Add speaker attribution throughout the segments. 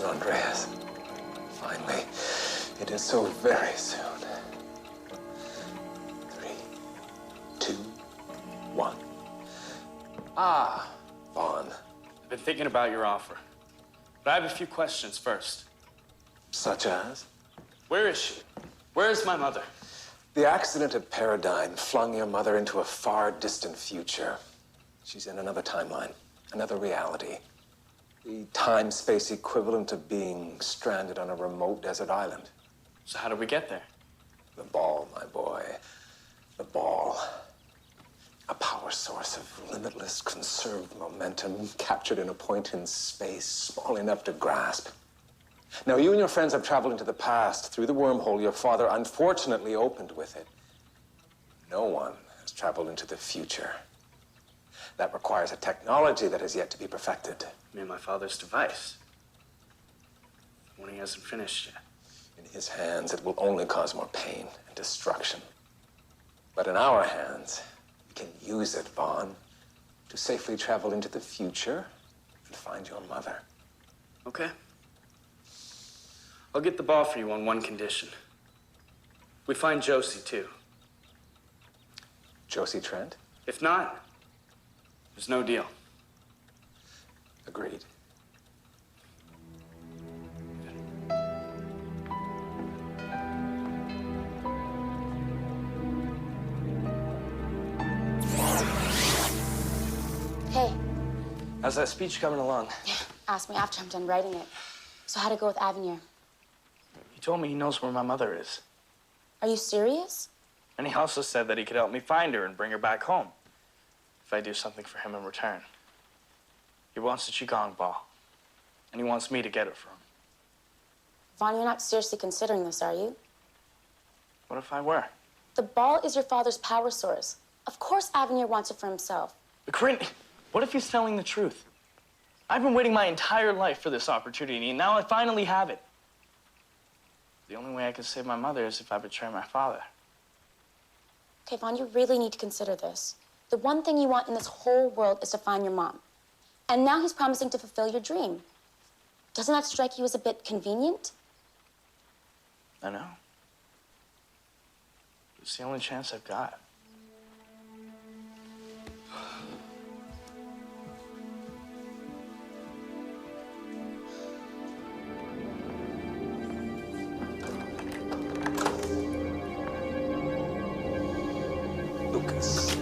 Speaker 1: Andreas. Finally. It is so very soon. 3, 2, 1. Ah, Vaughn.
Speaker 2: I've been thinking about your offer, but I have a few questions first.
Speaker 1: Such as?
Speaker 2: Where is she? Where is my mother?
Speaker 1: The accident at Pearadyne flung your mother into a far distant future. She's in another timeline, another reality. The time-space equivalent of being stranded on a remote desert island.
Speaker 2: So how do we get there?
Speaker 1: The ball, my boy. The ball. A power source of limitless conserved momentum captured in a point in space small enough to grasp. Now, you and your friends have traveled into the past through the wormhole your father unfortunately opened with it. No one has traveled into the future. That requires a technology that has yet to be perfected.
Speaker 2: I mean, my father's device. The one he hasn't finished yet.
Speaker 1: In his hands, it will only cause more pain and destruction. But in our hands, we can use it, Vaughn, to safely travel into the future and find your mother.
Speaker 2: Okay. I'll get the ball for you on one condition. We find Josie, too.
Speaker 1: Josie Trent?
Speaker 2: If not, there's no deal.
Speaker 1: Agreed.
Speaker 3: Hey.
Speaker 2: How's that speech coming along?
Speaker 3: Ask me after I'm done writing it. So how'd it go with Avenir?
Speaker 2: He told me he knows where my mother is.
Speaker 3: Are you serious?
Speaker 2: And he also said that he could help me find her and bring her back home if I do something for him in return. He wants the Qi Gong ball, and he wants me to get it for him.
Speaker 3: Vaughn, you're not seriously considering this, are you?
Speaker 2: What if I were?
Speaker 3: The ball is your father's power source. Of course Avenir wants it for himself.
Speaker 2: But Corrine, what if he's telling the truth? I've been waiting my entire life for this opportunity, and now I finally have it. The only way I can save my mother is if I betray my father.
Speaker 3: Okay, Vaughn, you really need to consider this. The one thing you want in this whole world is to find your mom. And now he's promising to fulfill your dream. Doesn't that strike you as a bit convenient?
Speaker 2: I know. It's the only chance I've got.
Speaker 1: Lucas.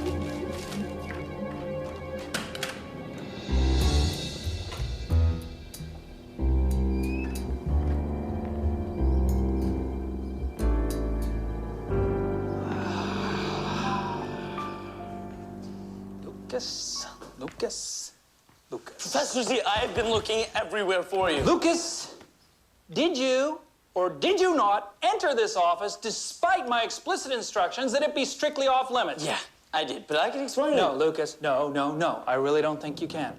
Speaker 1: Lucas.
Speaker 2: Professor Z, I have been looking everywhere for you.
Speaker 4: Lucas, did you or did you not enter this office despite my explicit instructions that it be strictly off limits?
Speaker 2: Yeah, I did, but I can explain
Speaker 4: No,
Speaker 2: it.
Speaker 4: Lucas, no. I really don't think you can.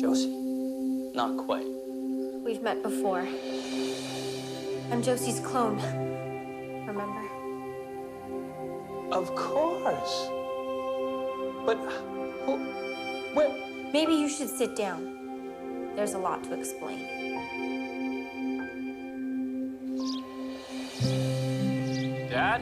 Speaker 4: Josie?
Speaker 2: Not quite.
Speaker 5: We've met before. I'm Josie's clone. Remember?
Speaker 4: Of course. But who, where?
Speaker 5: Maybe you should sit down. There's a lot to explain.
Speaker 2: Dad?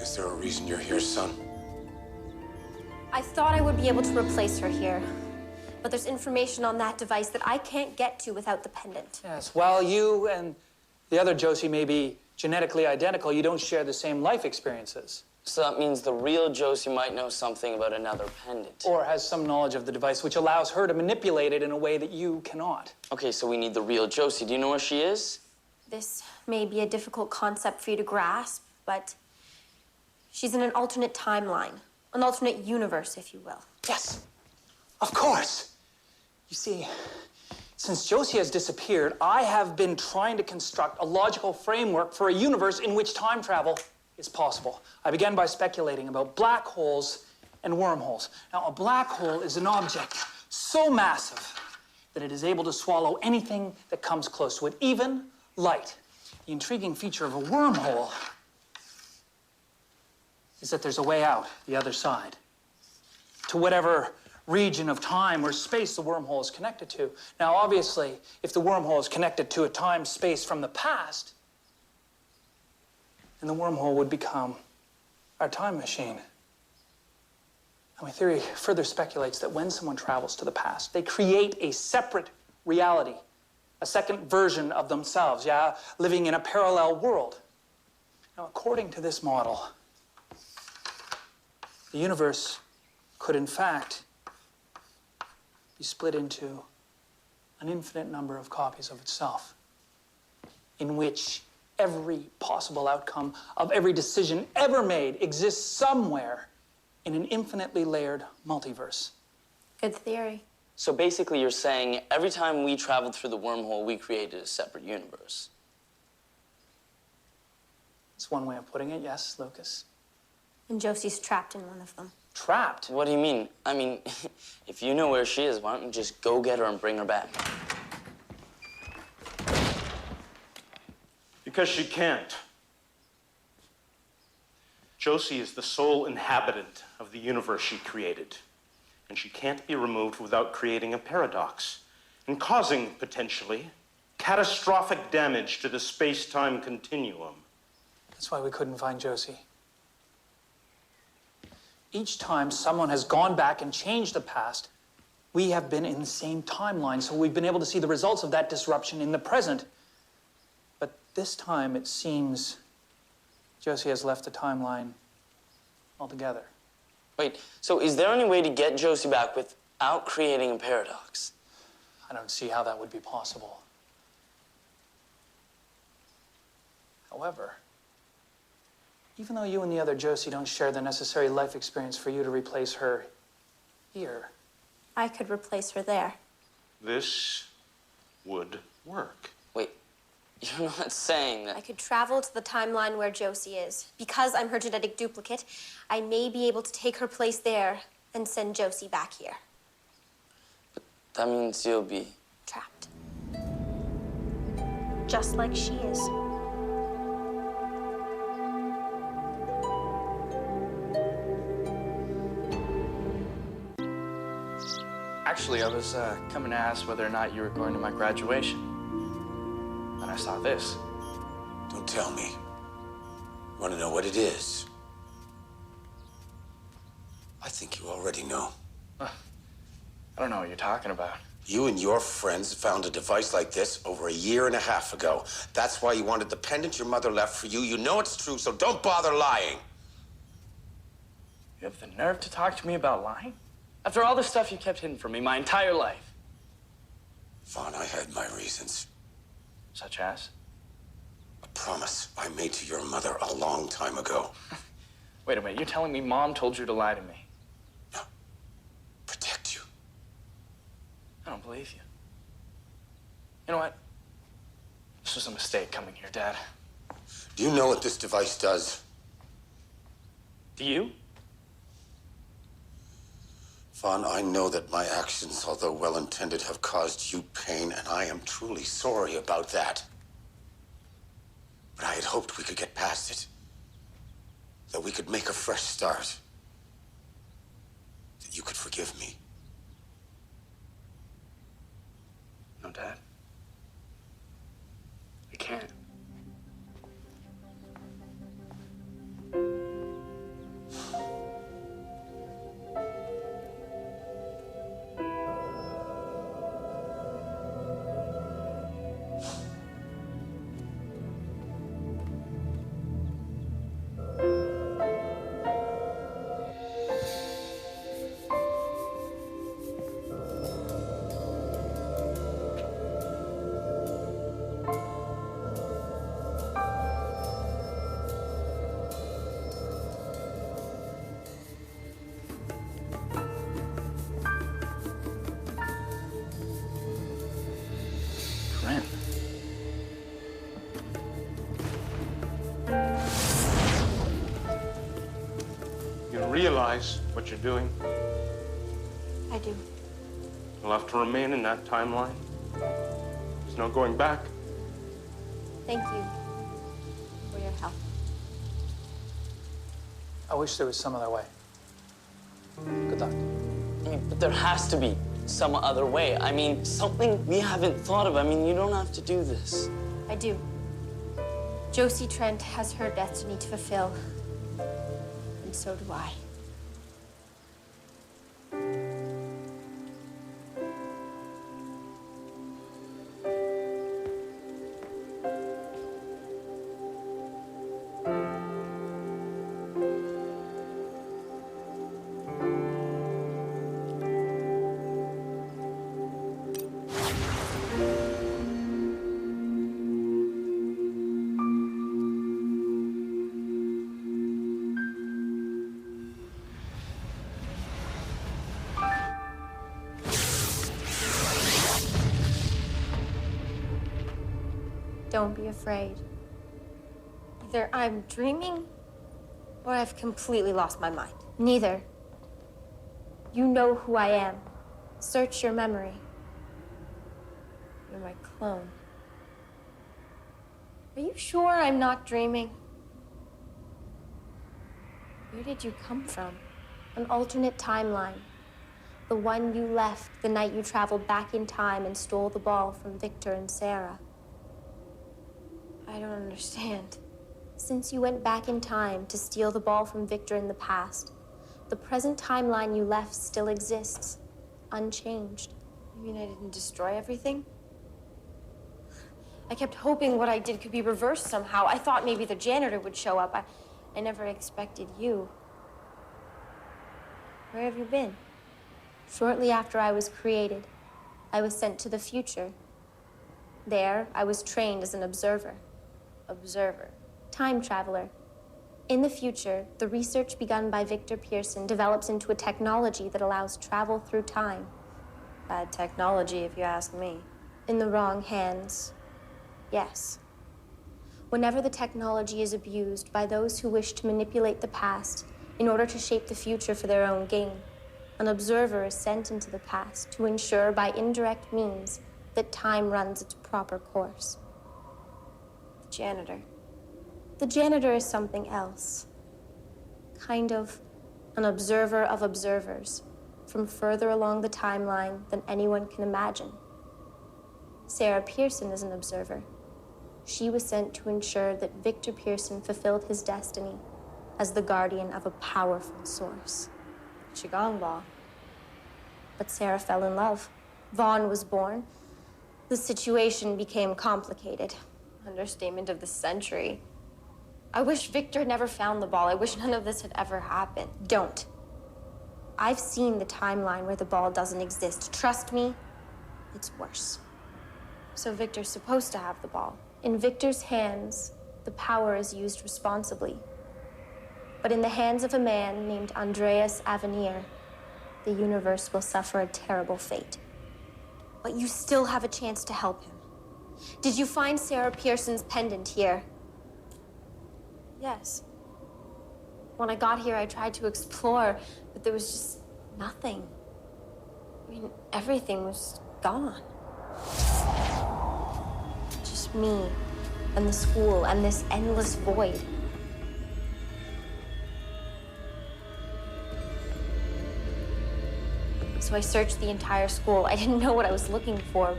Speaker 1: Is there a reason you're here, son?
Speaker 5: I thought I would be able to replace her here, but there's information on that device that I can't get to without the pendant.
Speaker 4: Yes, while you and the other Josie may be genetically identical, you don't share the same life experiences.
Speaker 6: So that means the real Josie might know something about another pendant.
Speaker 4: Or has some knowledge of the device which allows her to manipulate it in a way that you cannot.
Speaker 6: Okay, so we need the real Josie. Do you know where she is?
Speaker 5: This may be a difficult concept for you to grasp, but she's in an alternate timeline, an alternate universe, if you will.
Speaker 4: Yes, of course. You see, since Josie has disappeared, I have been trying to construct a logical framework for a universe in which time travel is possible. I began by speculating about black holes and wormholes. Now, a black hole is an object so massive that it is able to swallow anything that comes close to it, even light. The intriguing feature of a wormhole is that there's a way out the other side, to whatever region of time or space the wormhole is connected to. Now, obviously, if the wormhole is connected to a time-space from the past, then the wormhole would become our time machine. And my theory further speculates that when someone travels to the past, they create a separate reality, a second version of themselves, living in a parallel world. Now, according to this model, the universe could, in fact, be split into an infinite number of copies of itself, in which every possible outcome of every decision ever made exists somewhere in an infinitely layered multiverse.
Speaker 5: Good theory.
Speaker 6: So basically, you're saying every time we traveled through the wormhole, we created a separate universe.
Speaker 4: That's one way of putting it, yes, Lucas.
Speaker 5: And Josie's trapped in one of them.
Speaker 4: Trapped?
Speaker 6: What do you mean? I mean, if you know where she is, why don't you just go get her and bring her back?
Speaker 7: Because she can't. Josie is the sole inhabitant of the universe she created, and she can't be removed without creating a paradox and causing, potentially, catastrophic damage to the space-time continuum.
Speaker 4: That's why we couldn't find Josie. Each time someone has gone back and changed the past, we have been in the same timeline, so we've been able to see the results of that disruption in the present. But this time, it seems Josie has left the timeline altogether.
Speaker 6: Wait, so is there any way to get Josie back without creating a paradox?
Speaker 4: I don't see how that would be possible. However, even though you and the other Josie don't share the necessary life experience for you to replace her here,
Speaker 5: I could replace her there.
Speaker 7: This would work.
Speaker 6: Wait, you're not saying that...
Speaker 5: I could travel to the timeline where Josie is. Because I'm her genetic duplicate, I may be able to take her place there and send Josie back here.
Speaker 6: But that means you'll be...
Speaker 5: Trapped. Just like she is.
Speaker 2: Actually, I was coming to ask whether or not you were going to my graduation. And I saw this.
Speaker 1: Don't tell me. Want to know what it is? I think you already know.
Speaker 2: I don't know what you're talking about.
Speaker 1: You and your friends found a device like this over 1.5 years ago. That's why you wanted the pendant your mother left for you. You know it's true, so don't bother lying.
Speaker 2: You have the nerve to talk to me about lying? After all the stuff you kept hidden from me my entire life.
Speaker 1: Vaughn, I had my reasons.
Speaker 2: Such as?
Speaker 1: A promise I made to your mother a long time ago.
Speaker 2: Wait a minute, you're telling me Mom told you to lie to me?
Speaker 1: No. Protect you.
Speaker 2: I don't believe you. You know what? This was a mistake coming here, Dad.
Speaker 1: Do you know what this device does?
Speaker 2: Do you?
Speaker 1: Vaughn, I know that my actions, although well-intended, have caused you pain, and I am truly sorry about that. But I had hoped we could get past it. That we could make a fresh start. That you could forgive me.
Speaker 2: No, Dad. I can't.
Speaker 7: realize what you're doing?
Speaker 5: I do.
Speaker 7: You'll have to remain in that timeline. There's no going back.
Speaker 5: Thank you for your help.
Speaker 4: I wish there was some other way. Good luck.
Speaker 6: I mean, but there has to be some other way. I mean, something we haven't thought of. I mean, you don't have to do this.
Speaker 5: I do. Josie Trent has her destiny to fulfill. And so do I. Don't be afraid. Either I'm dreaming or I've completely lost my mind. Neither. You know who I am. Search your memory. You're my clone. Are you sure I'm not dreaming? Where did you come from? An alternate timeline. The one you left the night you traveled back in time and stole the ball from Victor and Sarah. I don't understand. Since you went back in time to steal the ball from Victor in the past, the present timeline you left still exists, unchanged. You mean I didn't destroy everything? I kept hoping what I did could be reversed somehow. I thought maybe the janitor would show up. I never expected you. Where have you been? Shortly after I was created, I was sent to the future. There, I was trained as an observer. Time traveler. In the future, the research begun by Victor Pearson develops into a technology that allows travel through time. Bad technology, if you ask me. In the wrong hands, yes. Whenever the technology is abused by those who wish to manipulate the past in order to shape the future for their own gain, an observer is sent into the past to ensure by indirect means that time runs its proper course. Janitor. The janitor is something else. Kind of an observer of observers from further along the timeline than anyone can imagine. Sarah Pearson is an observer. She was sent to ensure that Victor Pearson fulfilled his destiny as the guardian of a powerful source. Qi Gong law. But Sarah fell in love. Vaughn was born. The situation became complicated. Understatement of the century. I wish Victor never found the ball. I wish none of this had ever happened. Don't. I've seen the timeline where the ball doesn't exist. Trust me, it's worse. So Victor's supposed to have the ball. In Victor's hands, the power is used responsibly. But in the hands of a man named Andreas Avenir, the universe will suffer a terrible fate. But you still have a chance to help him. Did you find Sarah Pearson's pendant here? Yes. When I got here, I tried to explore, but there was just nothing. I mean, everything was gone. Just me and the school and this endless void. So I searched the entire school. I didn't know what I was looking for.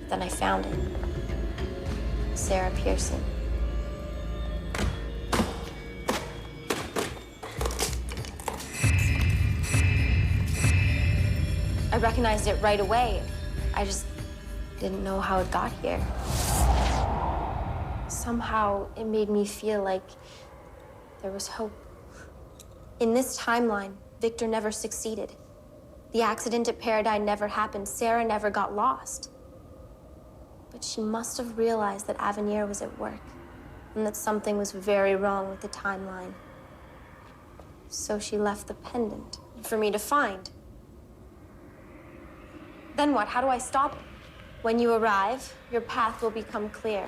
Speaker 5: Then I found it. Sarah Pearson. I recognized it right away. I just didn't know how it got here. Somehow, it made me feel like there was hope. In this timeline, Victor never succeeded. The accident at Pearadyne never happened. Sarah never got lost. But she must have realized that Avenir was at work and that something was very wrong with the timeline. So she left the pendant for me to find. Then what? How do I stop it? When you arrive, your path will become clear.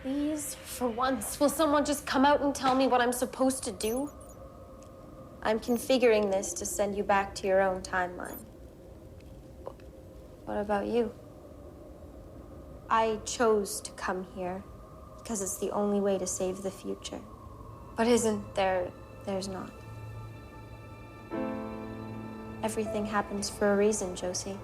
Speaker 5: Please, for once, will someone just come out and tell me what I'm supposed to do? I'm configuring this to send you back to your own timeline. What about you? I chose to come here because it's the only way to save the future. But isn't there? There's not. Everything happens for a reason, Josie.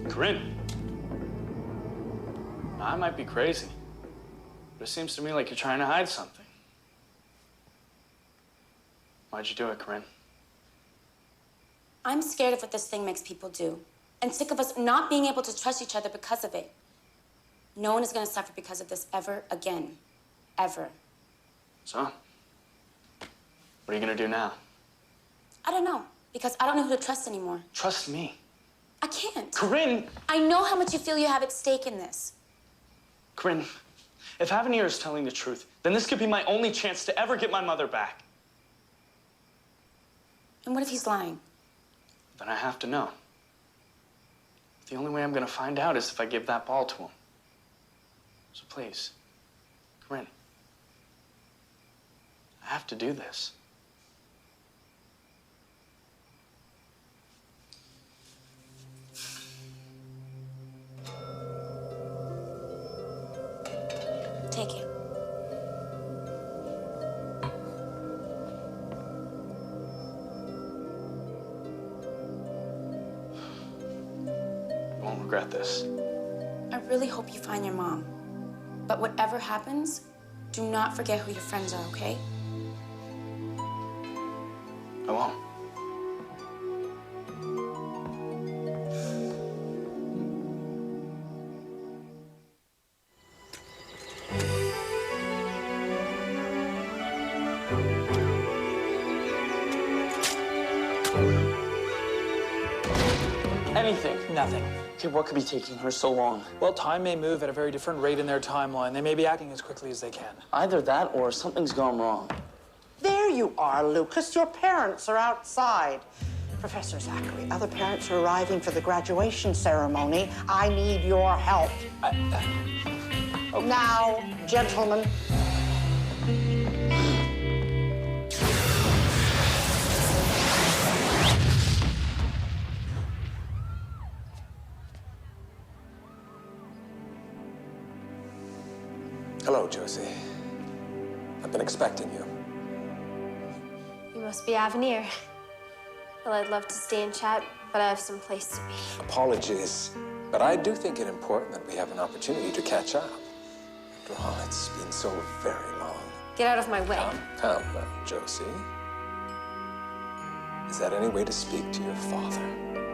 Speaker 2: Corrine. I might be crazy, but it seems to me like you're trying to hide something. Why'd you do it, Corrine?
Speaker 3: I'm scared of what this thing makes people do, and sick of us not being able to trust each other because of it. No one is going to suffer because of this ever again. Ever.
Speaker 2: So, what are you going to do now?
Speaker 3: I don't know, because I don't know who to trust anymore.
Speaker 2: Trust me.
Speaker 3: I can't.
Speaker 2: Corrine!
Speaker 3: I know how much you feel you have at stake in this.
Speaker 2: Corrine, if Avenir is telling the truth, then this could be my only chance to ever get my mother back.
Speaker 3: And what if he's lying?
Speaker 2: Then I have to know. The only way I'm going to find out is if I give that ball to him. So please, Corrine, I have to do this.
Speaker 3: Take it.
Speaker 2: You won't regret this.
Speaker 3: I really hope you find your mom. But whatever happens, do not forget who your friends are, okay?
Speaker 2: I won't.
Speaker 6: Anything.
Speaker 4: Nothing.
Speaker 6: Okay, what could be taking her so long?
Speaker 4: Well, time may move at a very different rate in their timeline. They may be acting as quickly as they can.
Speaker 6: Either that or something's gone wrong.
Speaker 8: There you are, Lucas. Your parents are outside. Professor Zachary, other parents are arriving for the graduation ceremony. I need your help. Now, gentlemen.
Speaker 1: Hello, Josie. I've been expecting you.
Speaker 5: You must be Avenir. Well, I'd love to stay and chat, but I have some place to be.
Speaker 1: Apologies, but I do think it important that we have an opportunity to catch up. After all, it's been so very long.
Speaker 5: Get out of my way.
Speaker 1: Come now, Josie. Is that any way to speak to your father?